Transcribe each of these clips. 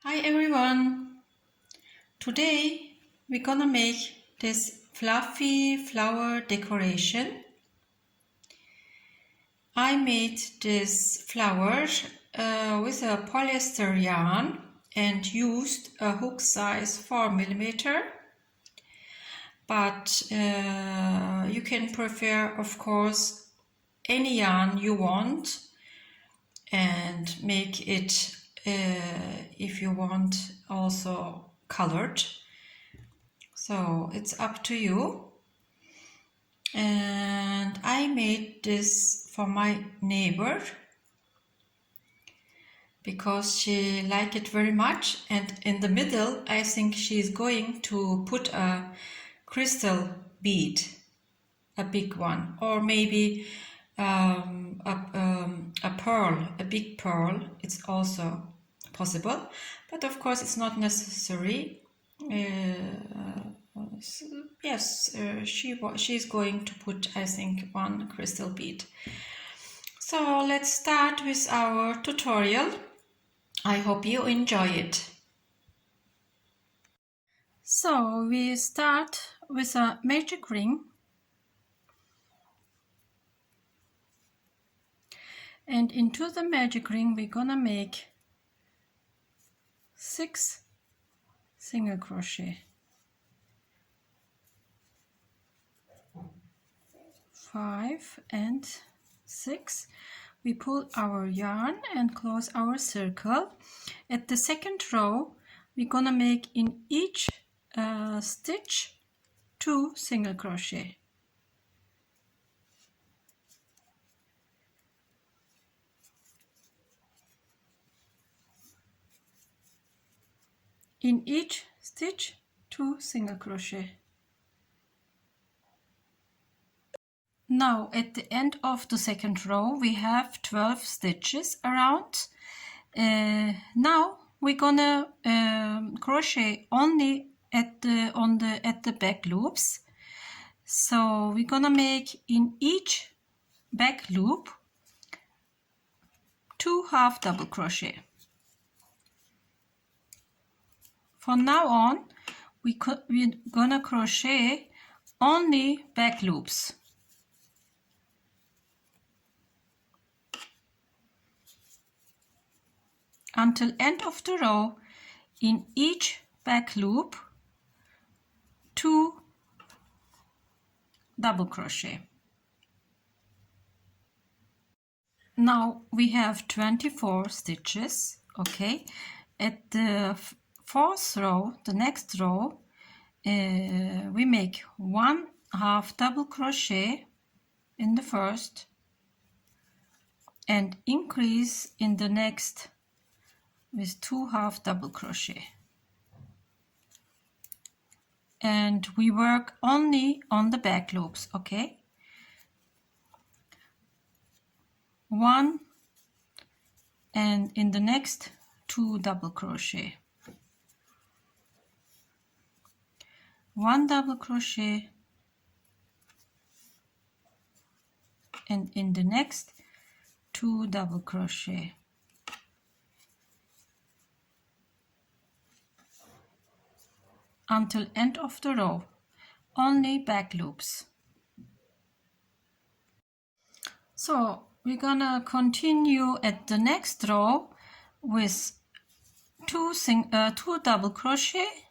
Hi everyone! Today we're gonna make this fluffy flower decoration. I made this flower with a polyester yarn and used a hook size 4mm, but you can prefer, of course, any yarn you want and make it if you want also colored. So it's up to you. And I made this for my neighbor because she liked it very much, and in the middle I think she's going to put a crystal bead, a big one, or maybe a pearl, a big pearl. It's also possible, but of course it's not necessary. Yes, she's going to put, I think, one crystal bead. So let's start with our tutorial. I hope you enjoy it. So we start with a magic ring, and into the magic ring we're gonna make 6 single crochet, 5 and 6. We pull our yarn and close our circle. At the second row we're gonna make in each stitch 2 single crochet. In each stitch 2 single crochet. Now at the end of the second row we have 12 stitches around. Now we're gonna crochet only at the back loops. So we're gonna make in each back loop 2 half double crochet. From now on we're gonna crochet only back loops. Until end of the row, in each back loop 2 double crochet. Now we have 24 stitches. Okay, at the fourth row, the next row, we make 1 half double crochet in the first and increase in the next with 2 half double crochet, and we work only on the back loops. Okay, 1 and in the next 2 double crochet, 1 double crochet, and in the next 2 double crochet, until end of the row, only back loops. So we're gonna continue at the next row with 2 double crochet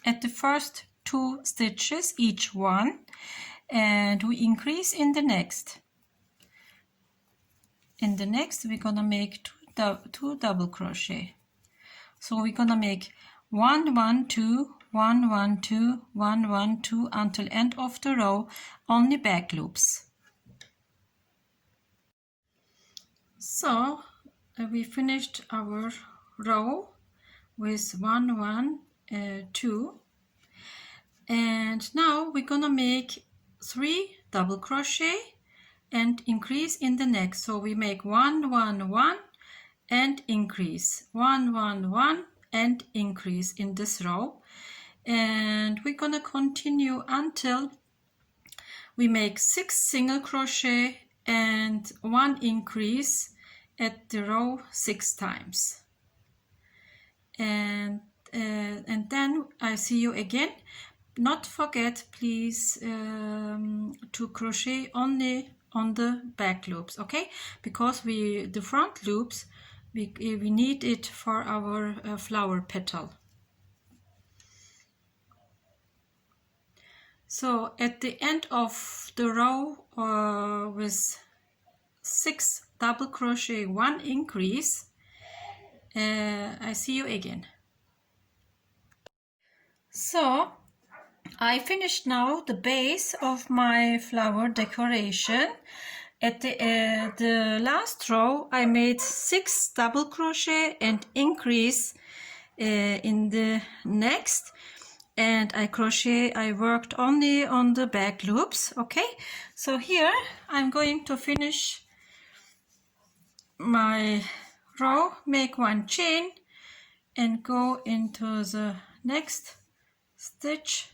at the first 2 stitches, each one, and we increase in the next. In the next we're gonna make 2 double crochet. So we're gonna make 1 1 2 1 1 2 1 1 2 until end of the row, only back loops. So we finished our row with 1 1 2, and now we're gonna make 3 double crochet and increase in the next. So we make 1 1 1 and increase, 1 1 1 and increase in this row, and we're gonna continue until we make 6 single crochet and 1 increase at the row 6 times, and then I see you again. Not forget, please, to crochet only on the back loops, okay? Because the front loops we need it for our flower petal. So at the end of the row with 6 double crochet, 1 increase, I see you again. So I finished now the base of my flower decoration. At the last row I made 6 double crochet and increase in the next, and I worked only on the back loops, okay? So here I'm going to finish my row, make 1 chain and go into the next stitch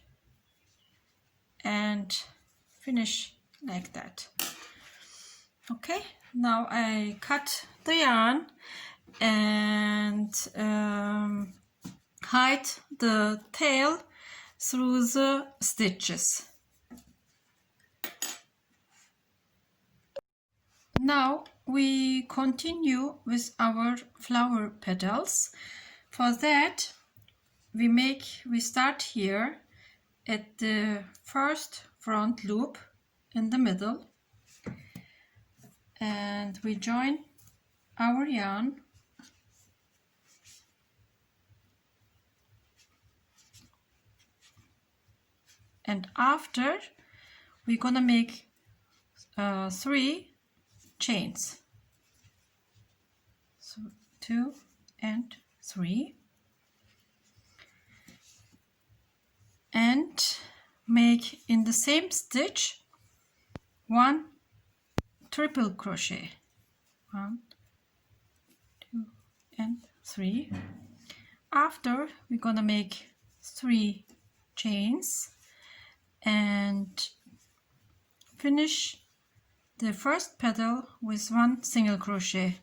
and finish like that. Okay, now I cut the yarn and hide the tail through the stitches. Now we continue with our flower petals. For that we start here at the first front loop in the middle, and we join our yarn and after we're gonna make 3 chains. So 2 and 3, and make in the same stitch 1 triple crochet, 1, 2 and 3. After we're gonna make 3 chains and finish the first petal with 1 single crochet.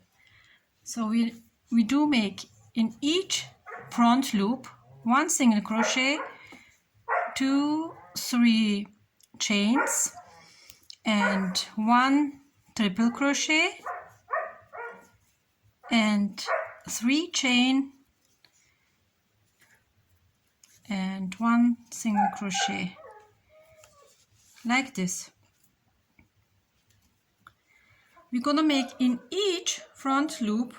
So we do make in each front loop 1 single crochet, 2, 3 chains and 1 triple crochet and 3 chain and 1 single crochet, like this. We're gonna make in each front loop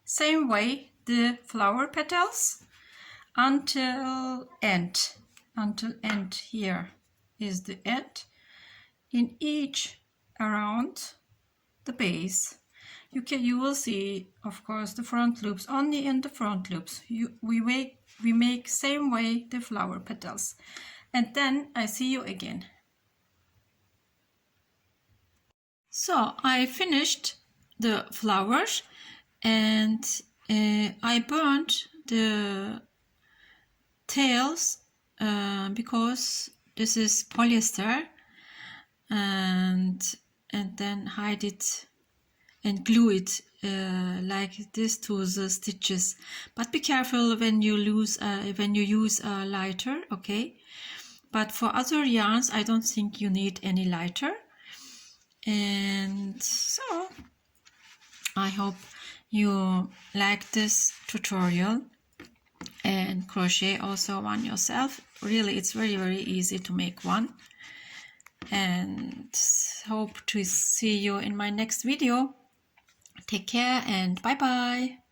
same way the flower petals until end. Here is the end. In each around the base, you will see, of course, the front loops. Only in the front loops we make same way the flower petals, and then I see you again. So I finished the flowers and I burned the tails because this is polyester, and then hide it and glue it like this to the stitches. But be careful when you use a lighter, okay? But for other yarns I don't think you need any lighter. And so I hope you like this tutorial and crochet also one yourself. Really, it's very, very easy to make one, and hope to see you in my next video. Take care and bye bye.